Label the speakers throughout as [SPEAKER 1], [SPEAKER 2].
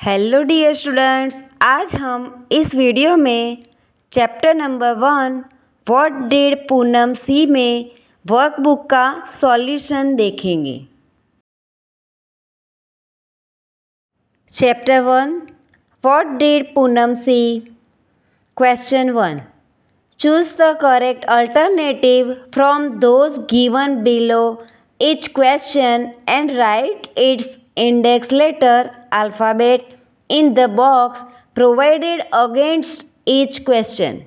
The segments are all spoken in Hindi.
[SPEAKER 1] हेलो डियर स्टूडेंट्स, आज हम इस वीडियो में chapter number 1 what did Poonam see में वर्कबुक का सॉल्यूशन देखेंगे। Chapter 1 what did Poonam see. Question 1, choose the correct alternative from those given below each question and write its index letter alphabet in the box provided against each question।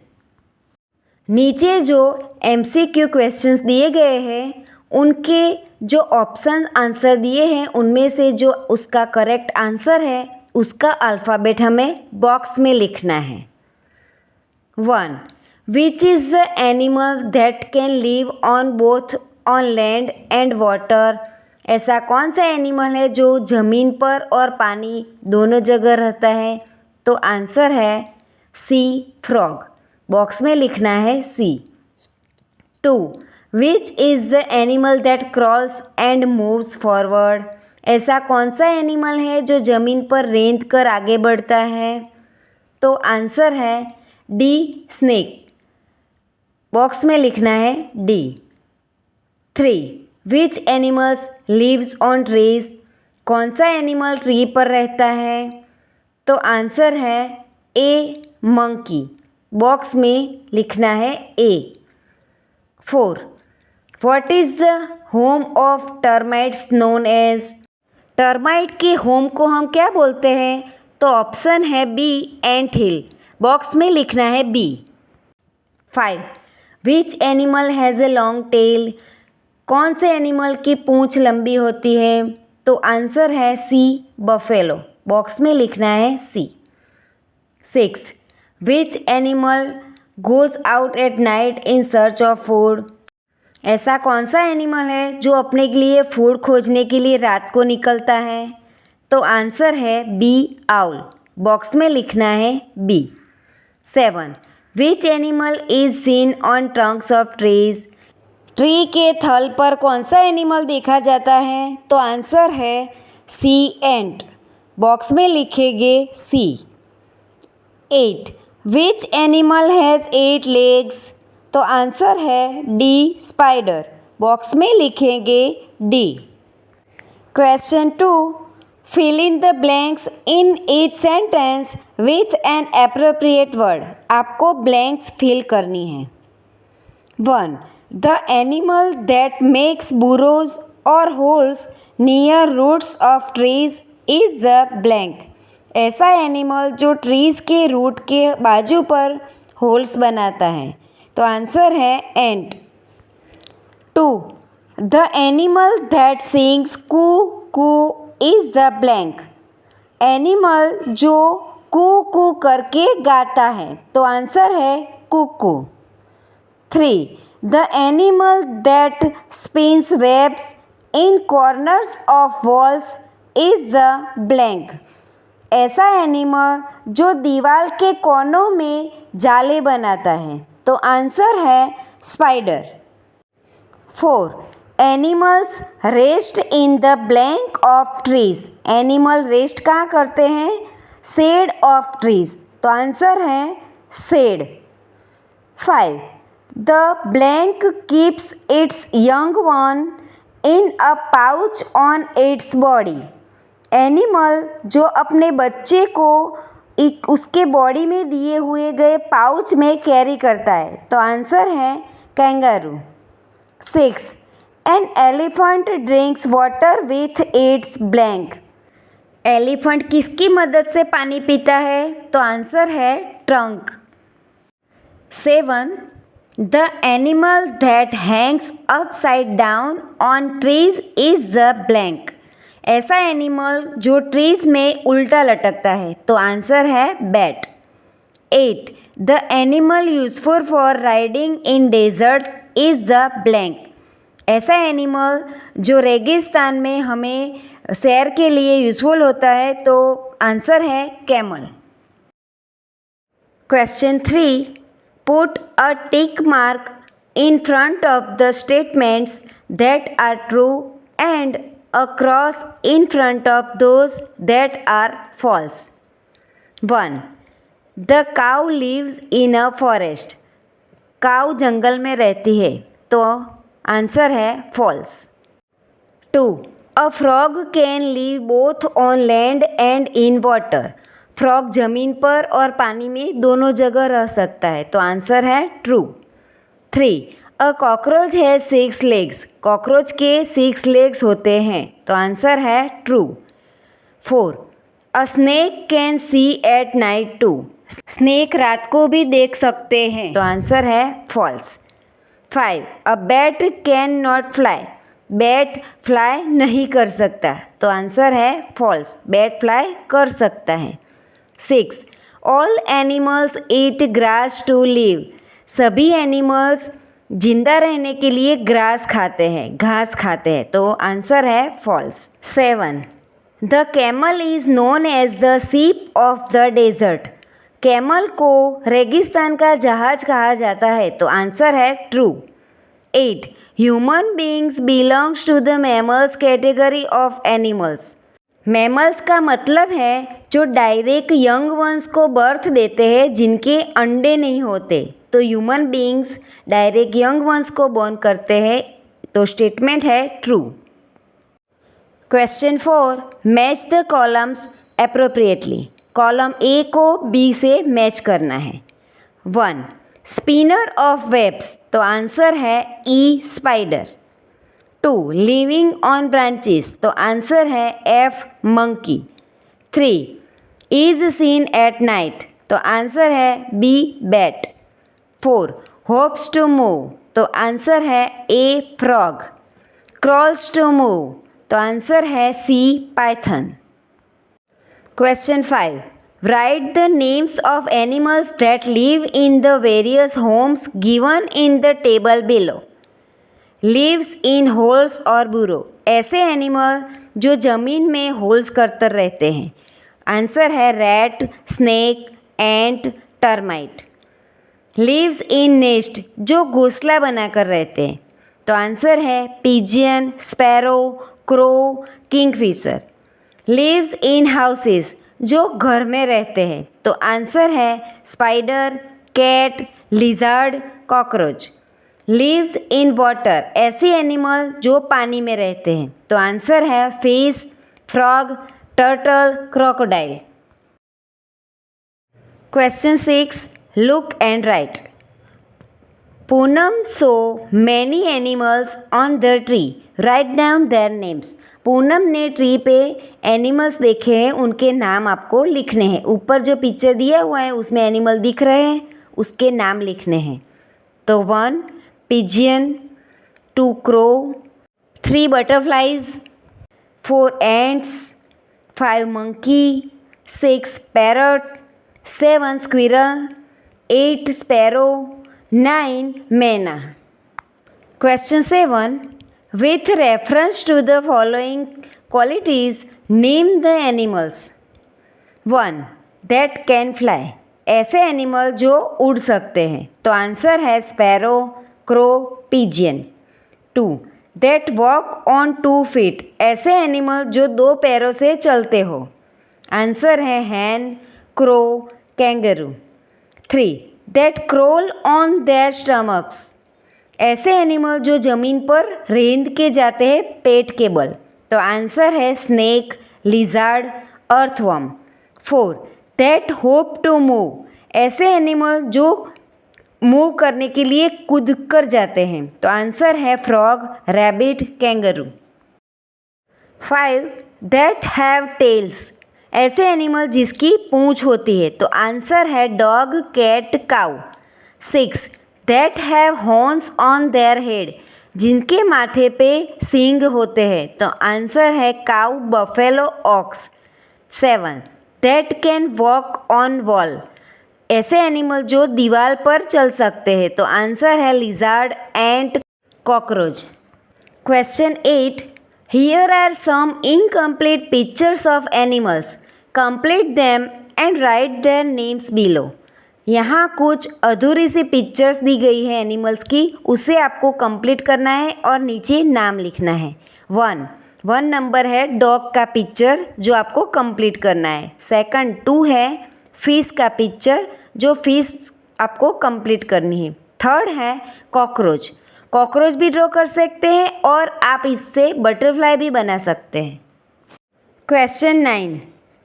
[SPEAKER 1] नीचे जो MCQ क्वेश्चंस दिए गए हैं उनके जो ऑप्शन आंसर दिए हैं उनमें से जो उसका करेक्ट आंसर है उसका अल्फ़ाबेट हमें बॉक्स में लिखना है। 1. Which is the animal that can live on both on land and water. ऐसा कौन सा एनिमल है जो ज़मीन पर और पानी दोनों जगह रहता है? तो आंसर है सी, फ्रॉग। बॉक्स में लिखना है सी। 2. Which is the animal that crawls and moves forward. ऐसा कौन सा एनिमल है जो ज़मीन पर रेंद कर आगे बढ़ता है? तो आंसर है डी, स्नेक। बॉक्स में लिखना है D. 3. Which animals lives on trees. कौन सा एनिमल ट्री पर रहता है? तो आंसर है ए, मंकी। बॉक्स में लिखना है A. 4. What is the home of termites known as. Termite के होम को हम क्या बोलते हैं? तो ऑप्शन है बी, एंट हिल। बॉक्स में लिखना है B. 5. Which animal has a long tail. कौन से एनिमल की पूंछ लंबी होती है? तो आंसर है सी, बफेलो। बॉक्स में लिखना है सी। 6. Which animal goes out at night in search of food. ऐसा कौन सा एनिमल है जो अपने के लिए फूड खोजने के लिए रात को निकलता है? तो आंसर है बी, आउल। बॉक्स में लिखना है B. 7. Which animal is seen on trunks of trees. Tree के थल पर कौन सा एनिमल देखा जाता है? तो आंसर है सी, एंट। बॉक्स में लिखेंगे C. 8. Which animal has 8 legs. तो आंसर है डी, स्पाइडर। बॉक्स में लिखेंगे D. Question 2, fill in the blanks in each sentence with an appropriate word. आपको ब्लैंक्स फिल करनी है। 1. The animal that makes burrows or holes near roots of trees is the blank। ऐसा एनिमल जो ट्रीज के रूट के बाजू पर होल्स बनाता है। तो आंसर है ant. 2. The animal that sings कू कू is the blank। एनिमल जो कू कू करके गाता है। तो आंसर है cuckoo. 3. The animal that spins webs in corners of walls is the blank। ऐसा एनिमल जो दीवार के कोनों में जाले बनाता है। तो आंसर है spider. 4. Animals rest in the blank of trees. Animal rest कहाँ करते हैं? Shade of trees. तो आंसर है shade. 5. The blank keeps its young one in a pouch on its body। Animal जो अपने बच्चे को उसके बॉडी में दिए हुए गए पाउच में कैरी करता है। तो आंसर है kangaroo. 6. An elephant drinks water with its blank. Elephant किसकी मदद से पानी पीता है? तो आंसर है trunk. 7. The animal that hangs upside down on trees is the blank। ऐसा एनिमल जो ट्रीज में उल्टा लटकता है। तो आंसर है bat. 8. The animal useful for riding in deserts is the blank। ऐसा एनिमल जो रेगिस्तान में हमें सैर के लिए यूज़फुल होता है। तो आंसर है camel. Question 3, put a tick mark in front of the statements that are true and a cross in front of those that are false. 1. The cow lives in a forest. काऊ जंगल में रहती है, तो आंसर है false. 2. A frog can live both on land and in water. Frog ज़मीन पर और पानी में दोनों जगह रह सकता है, तो आंसर है ट्रू. 3. अ कॉकरोच है 6 legs. कॉकरोच के 6 legs होते हैं, तो आंसर है true. 4. A snake can see at night too. Snake रात को भी देख सकते हैं, तो आंसर है false. 5. A bat can not fly. Bat fly नहीं कर सकता, तो आंसर है फॉल्स. बैट फ्लाई कर सकता है. 6. All animals eat grass to live. सभी एनिमल्स जिंदा रहने के लिए ग्रास खाते हैं, घास खाते हैं, तो आंसर है false. 7. The camel is known as the ship of the desert. Camel को रेगिस्तान का जहाज कहा जाता है, तो आंसर है true. 8. Human beings belongs to the mammals category of animals. Mammals का मतलब है जो डायरेक्ट यंग वंस को बर्थ देते हैं जिनके अंडे नहीं होते, तो human beings direct young ones को बॉर्न करते हैं, तो स्टेटमेंट है true. Question 4. Match the columns appropriately. Column A को बी से मैच करना है. 1. स्पिनर ऑफ वेब्स, तो आंसर है E spider. 2. Living on branches, तो आंसर है F monkey. 3. Is seen at night, तो आंसर है B bat. 4. Hops to move, तो आंसर है A frog. Crawls to move, तो आंसर है C python. Question 5. Write the names of animals that live in the various homes given in the table below. Lives in holes और बुरो. ऐसे एनिमल जो ज़मीन में होल्स करते रहते हैं. आंसर है rat, snake, ant, termite. Lives in nest, जो घोंसला बनाकर रहते हैं, तो आंसर है pigeon, sparrow, crow, kingfisher. Lives in houses, जो घर में रहते हैं, तो आंसर है spider, cat, lizard, cockroach. Lives in water, ऐसे एनिमल जो पानी में रहते हैं, तो आंसर है fish, frog, turtle, crocodile. Question 6. Look and write. Poonam saw many animals on the tree. Write down their names. Poonam ने ट्री पे एनिमल्स देखे हैं, उनके नाम आपको लिखने हैं. ऊपर जो पिक्चर दिया हुआ है उसमें एनिमल दिख रहे हैं, उसके नाम लिखने हैं. तो 1. pigeon, 2. crow, 3. butterflies, 4. ants, 5. monkey, 6. parrot, 7. squirrel, 8. sparrow, 9. मैना. Question 7. With reference to the following qualities, name the animals. 1. That can fly. ऐसे एनिमल जो उड़ सकते हैं, तो आंसर है sparrow, crow, pigeon. 2. That walk on 2 feet. ऐसे एनिमल जो 2 पैरों से चलते हो. आंसर है hen, crow, kangaroo. 3. That crawl on their stomachs. ऐसे एनिमल जो ज़मीन पर रेंद के जाते हैं पेट के बल, तो आंसर है snake, lizard, earthworm. 4. That hop to move. ऐसे एनिमल जो मूव करने के लिए कूद कर जाते हैं, तो आंसर है frog, rabbit, kangaroo. 5. That have tails. ऐसे एनिमल जिसकी पूंछ होती है, तो आंसर है dog, cat, cow. 6. That have horns on their head. जिनके माथे पे सींग होते हैं, तो आंसर है cow, buffalo, ox. 7. That can walk on wall. ऐसे एनिमल जो दीवार पर चल सकते हैं, तो आंसर है lizard, ant, cockroach. Question 8. Here are some incomplete pictures of animals. Complete them and right their names below. यहाँ कुछ अधूरी सी पिक्चर्स दी गई है एनिमल्स की, उसे आपको कंप्लीट करना है और नीचे नाम लिखना है. 1. 1 नंबर है डॉग का पिक्चर जो आपको कंप्लीट करना है। सेकंड 2 है फिश का पिक्चर जो फिश आपको कंप्लीट करनी है। थर्ड है कॉकरोच, कॉकरोच भी ड्रॉ कर सकते हैं और आप इससे बटरफ्लाई भी बना सकते हैं। Question 9,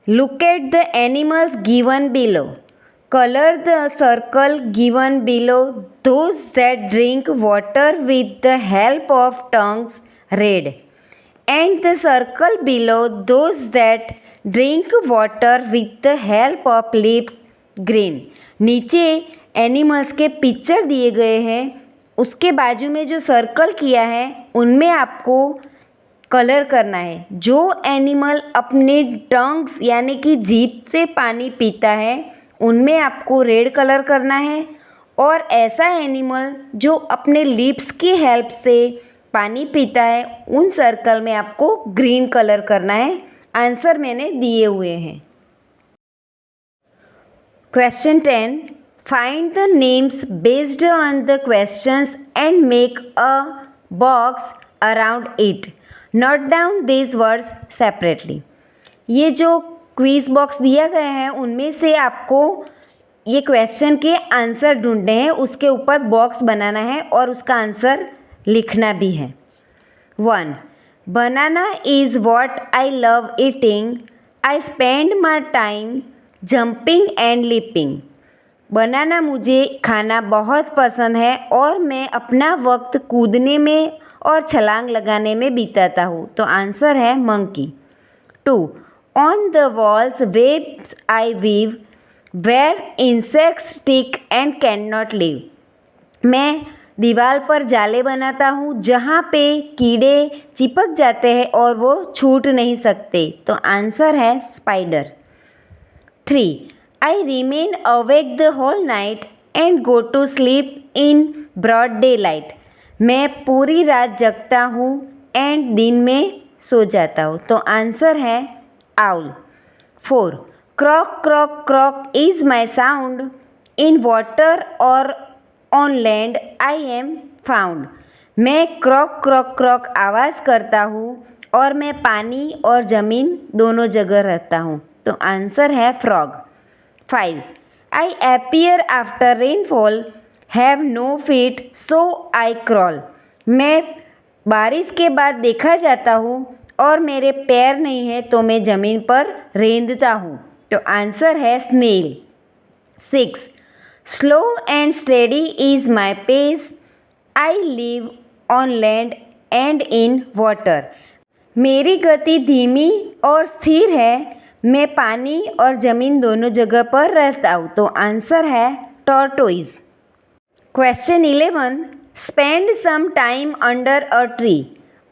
[SPEAKER 1] look at the animals given below, colour the circle given below those that drink water with the help of tongues red and the circle below those that drink water with the help of lips green. नीचे एनिमल्स के पिक्चर दिए गए हैं, उसके बाजू में जो सर्कल किया है उनमें आपको कलर करना है। जो एनिमल अपने टंग्स यानी कि जीभ से पानी पीता है उनमें आपको रेड कलर करना है, और ऐसा एनिमल जो अपने लिप्स की हेल्प से पानी पीता है उन सर्कल में आपको ग्रीन कलर करना है। आंसर मैंने दिए हुए हैं। Question 10, find the names based on the questions and make a box around it. Note down these words separately. ये जो क्विज बॉक्स दिया गया है उनमें से आपको ये क्वेश्चन के आंसर ढूंढने हैं, उसके ऊपर बॉक्स बनाना है और उसका आंसर लिखना भी है। 1, banana is what I love eating. I spend my time jumping and leaping. बनाना मुझे खाना बहुत पसंद है और मैं अपना वक्त कूदने में और छलांग लगाने में बिताता हूँ। तो आंसर है monkey. 2, on the walls webs I weave where insects stick and can not live. मैं दीवार पर जाले बनाता हूँ जहाँ पे कीड़े चिपक जाते हैं और वो छूट नहीं सकते। तो आंसर है spider. 3, I remain awake the whole night and go to sleep in broad daylight. मैं पूरी रात जगता हूँ एंड दिन में सो जाता हूँ। तो आंसर है owl. 4, croak croak croak is my sound in water और on land I am found. मैं क्रॉक क्रॉक क्रॉक आवाज़ करता हूँ और मैं पानी और ज़मीन दोनों जगह रहता हूँ। तो आंसर है frog. 5, I appear after rainfall, have no feet, so I crawl. मैं बारिश के बाद देखा जाता हूँ और मेरे पैर नहीं हैं तो मैं ज़मीन पर रेंगता हूँ। तो आंसर है snail. 6, slow and steady is my pace, I live on land and in water. मेरी गति धीमी और स्थिर है, मैं पानी और ज़मीन दोनों जगह पर रहता हूँ। तो आंसर है tortoise. Question 11, spend some time under a tree,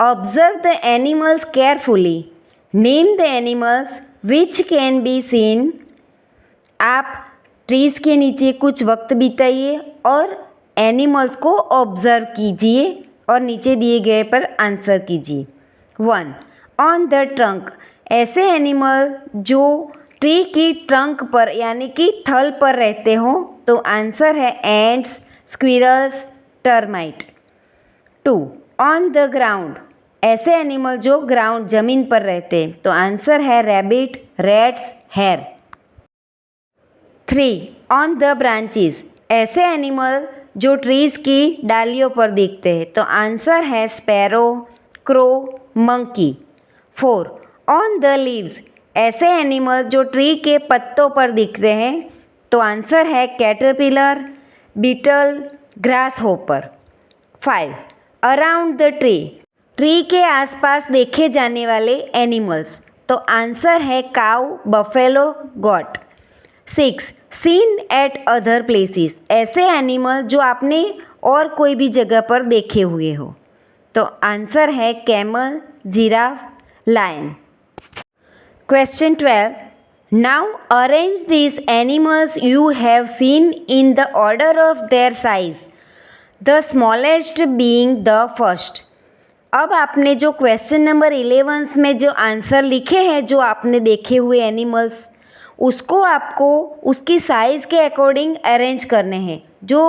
[SPEAKER 1] observe the animals carefully, name the animals which can be seen. आप ट्रीज़ के नीचे कुछ वक्त बिताइए और एनिमल्स को ऑब्जर्व कीजिए और नीचे दिए गए पर आंसर कीजिए। 1, ऑन द ट्रंक, ऐसे एनिमल जो ट्री की ट्रंक पर यानी कि थल पर रहते हों। तो आंसर है ants, squirrels, termite. 2, on the ground, ऐसे एनिमल जो ग्राउंड ज़मीन पर रहते हैं। तो आंसर है rabbit, rats, hare. 3, on the branches, ऐसे एनिमल जो ट्रीज़ की डालियों पर दिखते हैं। तो आंसर है sparrow, crow, monkey. 4, on the leaves, ऐसे एनिमल जो ट्री के पत्तों पर दिखते हैं। तो आंसर है caterpillar, beetle, grasshopper. 5, around the tree, tree के आसपास देखे जाने वाले एनिमल्स। तो आंसर है cow, buffalo, goat. 6, seen at other places, ऐसे एनिमल जो आपने और कोई भी जगह पर देखे हुए हो। तो आंसर है camel, giraffe, lion. Question 12. Now arrange these animals you have seen in the order of their size, the smallest being the first. अब आपने जो क्वेश्चन नंबर 11 में जो आंसर लिखे हैं, जो आपने देखे हुए एनिमल्स, उसको आपको उसकी साइज़ के अकॉर्डिंग अरेंज करने हैं। जो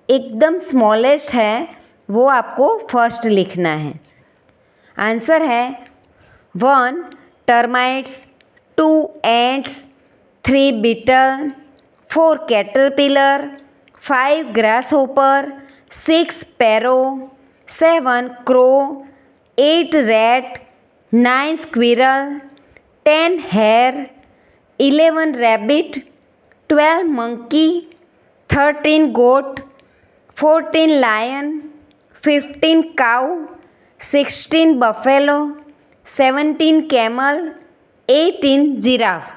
[SPEAKER 1] एकदम स्मॉलेस्ट है वो आपको फर्स्ट लिखना है। आंसर है 1 termites, 2 ants, 3 beetle, 4 caterpillar, 5 grasshopper, 6 sparrow, 7 crow, 8 rat, 9 squirrel, 10 hare, 11 rabbit, 12 monkey, 13 goat, 14 lion, 15 cow, 16 buffalo, 17 camel, 18 giraffe.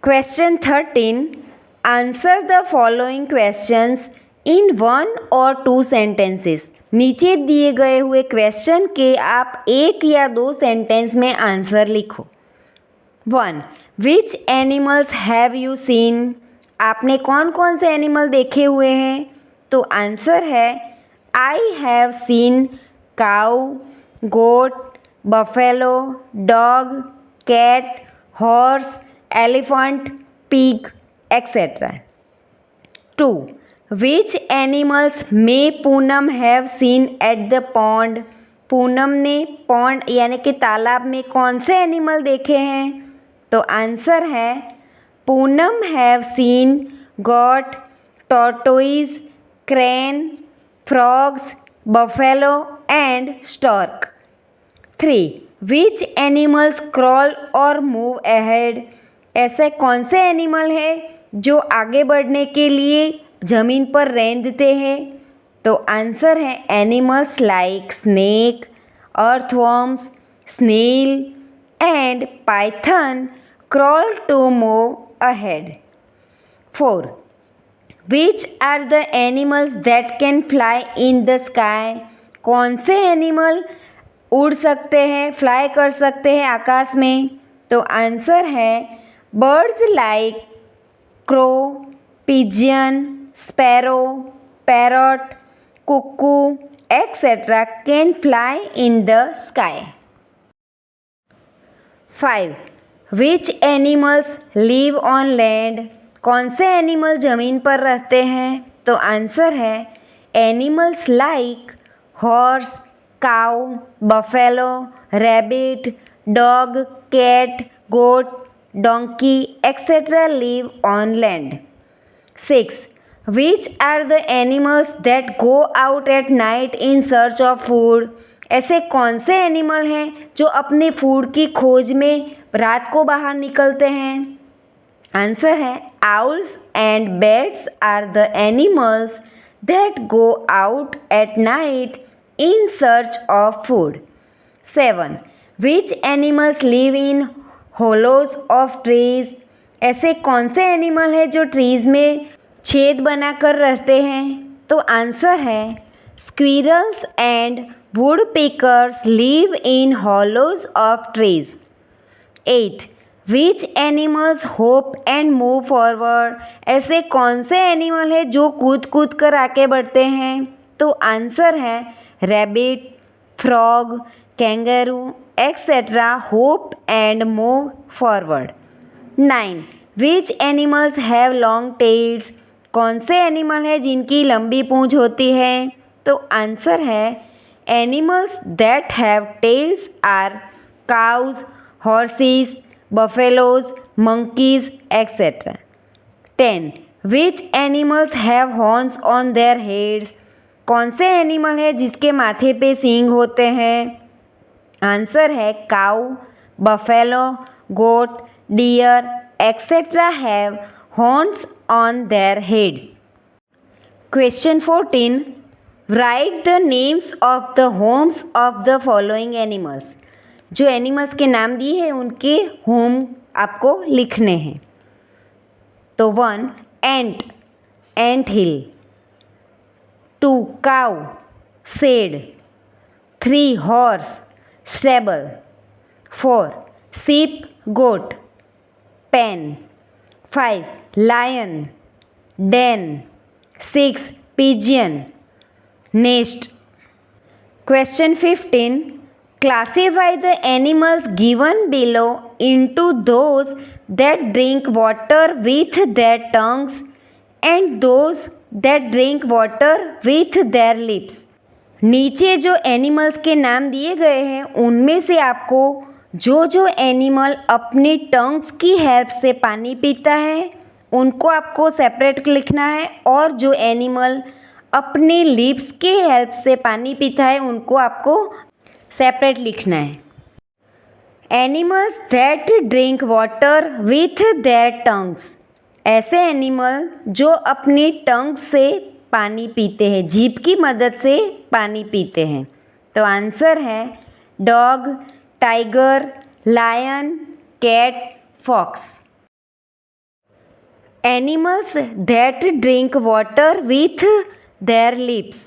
[SPEAKER 1] Question 13. Answer the following questions in 1 or 2 sentences. नीचे दिए गए हुए क्वेश्चन के आप 1 या 2 सेंटेंस में आंसर लिखो. 1. Which animals have you seen? आपने कौन कौन से एनिमल देखे हुए हैं? तो आंसर है I have seen cow, goat, buffalo, dog, cat, horse, elephant, pig, etc. 2. Which animals may Poonam have seen at the pond? Poonam ने पॉन्ड यानी कि तालाब में कौन से एनिमल देखे हैं? तो आंसर है Poonam have seen got, tortoise, crane, frogs, buffalo and stork. 3. Which animals crawl और मूव अहेड? ऐसे कौन से एनिमल हैं जो आगे बढ़ने के लिए ज़मीन पर रेंगते हैं? तो आंसर है animals like snake, earthworms, snail and python crawl to move ahead. 4. Which are the animals that can fly in the sky? कौन से एनिमल उड़ सकते हैं, फ्लाई कर सकते हैं आकाश में? तो आंसर है birds like crow, pigeon, sparrow, parrot, cuckoo etcetera can fly in the sky. 5. Which animals live on land? कौन से एनिमल ज़मीन पर रहते हैं? तो आंसर है animals like horse, cow, buffalo, rabbit, dog, cat, goat, donkey etcetera live on land. 6. Which are the animals that go out at night in search of food? ऐसे कौन से एनिमल हैं जो अपने फूड की खोज में रात को बाहर निकलते हैं? आंसर है owls and bats are the animals that go out at night in search of food. 7. Which animals live in hollows of trees? ऐसे कौन से एनिमल हैं जो ट्रीज में छेद बनाकर रहते हैं? तो आंसर है squirrels and woodpeckers live in hollows of trees. 8. Which animals hop and move forward? ऐसे कौन से एनिमल हैं जो कूद कूद कर आगे बढ़ते हैं? तो आंसर है rabbit, frog, kangaroo etcetera hope and move forward. 9. Which animals have long tails? कौन से एनिमल हैं जिनकी लंबी पूंछ होती है? तो आंसर है Animals that have tails are cows, horses, buffaloes, monkeys, etc. 10. Which animals have horns on their heads? कौन से एनिमल है जिसके माथे पे सींग होते हैं? आंसर है cow, buffalo, goat, deer etcetera have horns on their heads. Question 14. Write the names of the homes of the following animals. जो एनिमल्स के नाम दिए हैं उनके होम आपको लिखने हैं. तो 1 ant, ant hill. 2 cow, shed. 3 horse, stable. 4 sheep, goat, pen. 5 lion, den. 6 pigeon, nest. Question 15. Classify the animals given below into those that drink water with their tongues and those that drink water with their lips. नीचे जो एनिमल्स के नाम दिए गए हैं उनमें से आपको जो एनिमल अपनी टंग्स की हेल्प से पानी पीता है उनको आपको सेपरेट लिखना है, और जो एनिमल अपने लिप्स के हेल्प से पानी पीता है उनको आपको सेपरेट लिखना है। Animals that drink water with there tongues, ऐसे एनिमल जो अपनी टंग से पानी पीते हैं, जीभ की मदद से पानी पीते हैं। तो आंसर है dog, tiger, lion, cat, fox. Animals that drink water with their lips,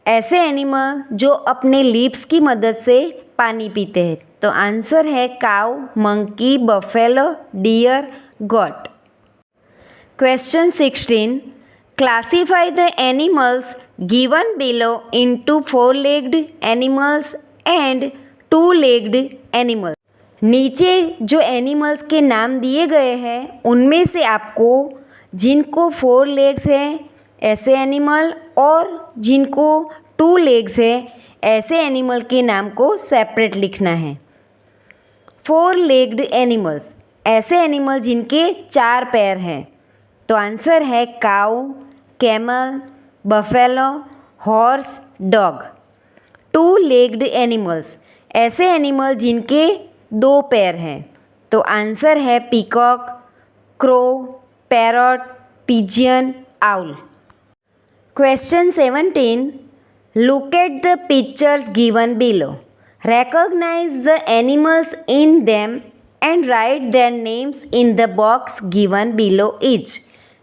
[SPEAKER 1] ऐसे एनिमल जो अपने लिप्स की मदद से पानी पीते हैं। तो आंसर है cow, monkey, buffalo, deer, goat. Question 16, classify the animals given below into 4-legged animals and 2-legged animals. नीचे जो एनिमल्स के नाम दिए गए हैं उनमें से आपको जिनको 4 legs हैं ऐसे एनिमल और जिनको 2 legs है ऐसे एनिमल के नाम को सेपरेट लिखना है। 4-legged एनिमल्स, ऐसे एनिमल जिनके 4 पैर हैं। तो आंसर है cow, camel, buffalo, horse, dog. 2-legged animals, ऐसे एनिमल जिनके 2 पैर हैं। तो आंसर है peacock, crow, parrot, pigeon, owl. Question 17, look at the pictures given below, recognize the animals in them and write their names in the box given below each।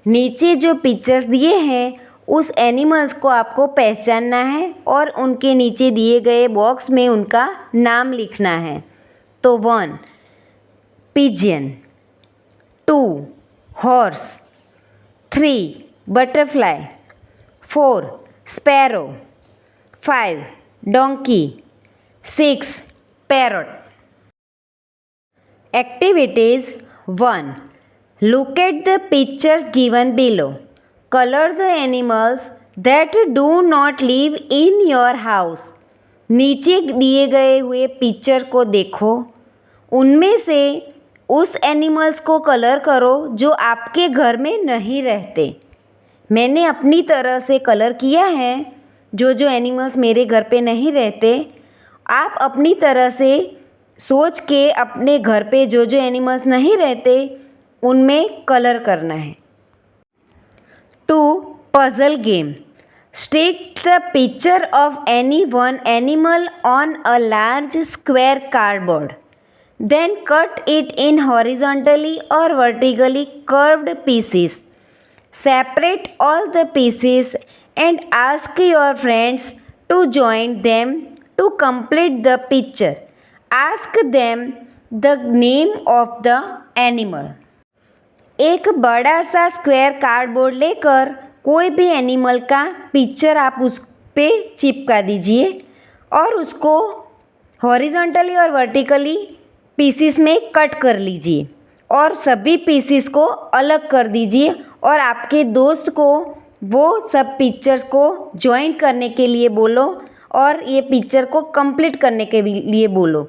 [SPEAKER 1] नीचे जो पिक्चर्स दिए हैं उस एनिमल्स को आपको पहचानना है और उनके नीचे दिए गए बॉक्स में उनका नाम लिखना है। तो 1 pigeon, 2 horse, 3 butterfly, 4 sparrow, 5 donkey, 6 parrot। Activities 1, look at the pictures given below, color the animals that do not live in your house। नीचे दिए गए हुए पिक्चर को देखो, उनमें से उस एनिमल्स को कलर करो जो आपके घर में नहीं रहते। मैंने अपनी तरह से कलर किया है जो एनिमल्स मेरे घर पे नहीं रहते। आप अपनी तरह से सोच के अपने घर पे जो एनिमल्स नहीं रहते उनमें कलर करना है। 2 puzzle game, stick the picture of any one animal on a large square cardboard, then cut it in horizontally और vertically curved pieces. Separate all the pieces and ask your friends to join them to complete the picture। Ask them the name of the animal। एक बड़ा सा स्क्वायर कार्डबोर्ड लेकर कोई भी एनिमल का पिक्चर आप उस पे चिपका दीजिए और उसको हॉरिजॉन्टली और वर्टिकली पीसीस में कट कर लीजिए और सभी पीसीस को अलग कर दीजिए और आपके दोस्त को वो सब पिक्चर्स को ज्वाइन करने के लिए बोलो और ये पिक्चर को कंप्लीट करने के लिए बोलो।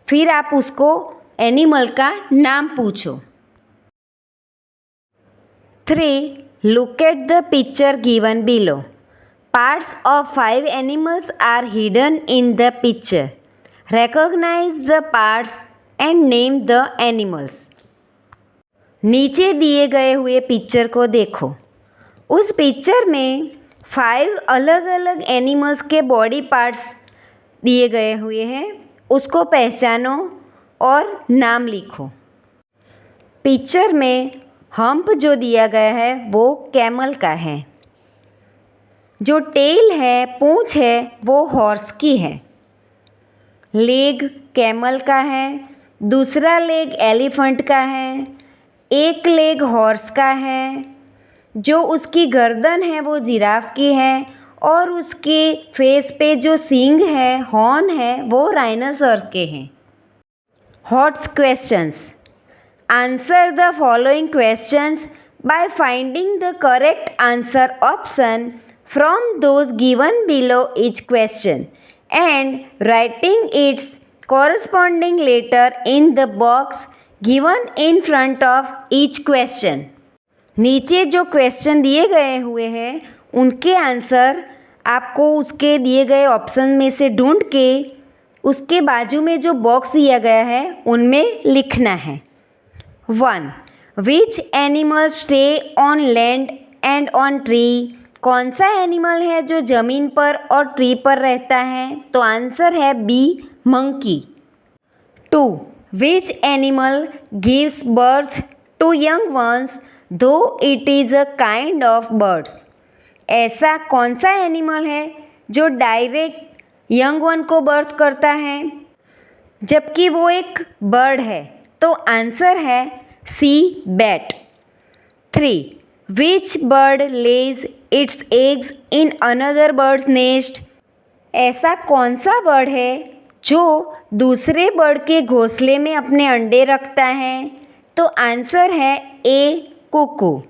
[SPEAKER 1] फिर आप उसको एनिमल का नाम पूछो। 3 look at the picture given below, parts of 5 animals are hidden in the picture, recognize the parts and name the animals. नीचे दिए गए हुए पिक्चर को देखो, उस पिक्चर में 5 अलग अलग एनिमल्स के बॉडी पार्ट्स दिए गए हुए हैं, उसको पहचानो और नाम लिखो। पिक्चर में हम्प जो दिया गया है वो कैमल का है, जो टेल है, पूंछ है, वो हॉर्स की है। लेग कैमल का है, दूसरा लेग एलिफेंट का है, एक लेग हॉर्स का है, जो उसकी गर्दन है वो जिराफ की है और उसके फेस पे जो सींग है, हॉर्न है, वो राइनोसॉरस के हैं। Hots questions, answer the following questions by finding the correct answer option from those given below each question and writing it's corresponding letter in the box given in front of each question. नीचे जो क्वेश्चन दिए गए हुए हैं उनके आंसर आपको उसके दिए गए ऑप्शन में से ढूंढ के उसके बाजू में जो बॉक्स दिया गया है उनमें लिखना है. 1. Which animal stay on land and on tree. कौन सा एनिमल है जो ज़मीन पर और ट्री पर रहता है? तो आंसर है B, monkey. 2. Which animal gives birth to young ones though it is a kind of birds. ऐसा कौन सा एनिमल है जो डायरेक्ट यंग वन को बर्थ करता है जबकि वो एक बर्ड है? तो आंसर है C, bat. 3. Which bird lays its eggs in another birds nest. ऐसा कौन सा बर्ड है जो दूसरे बर्ड के घोंसले में अपने अंडे रखता है? तो आंसर है A, cuckoo.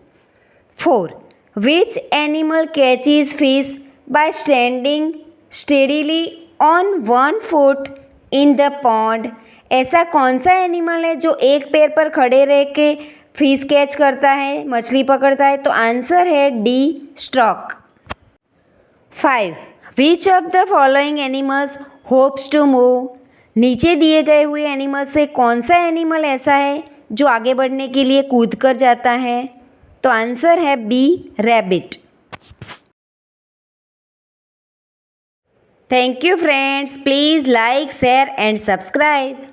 [SPEAKER 1] 4. Which animal catches fish by standing steadily on one foot in the pond. ऐसा कौन सा एनिमल है जो एक पैर पर खड़े रह के फिश कैच करता है, मछली पकड़ता है? तो आंसर है D, stork. 5. Which of the following animals hops to move. नीचे दिए गए हुए एनिमल से कौन सा एनिमल ऐसा है जो आगे बढ़ने के लिए कूद कर जाता है? तो आंसर है B, rabbit. Thank you friends. Please like, share and subscribe.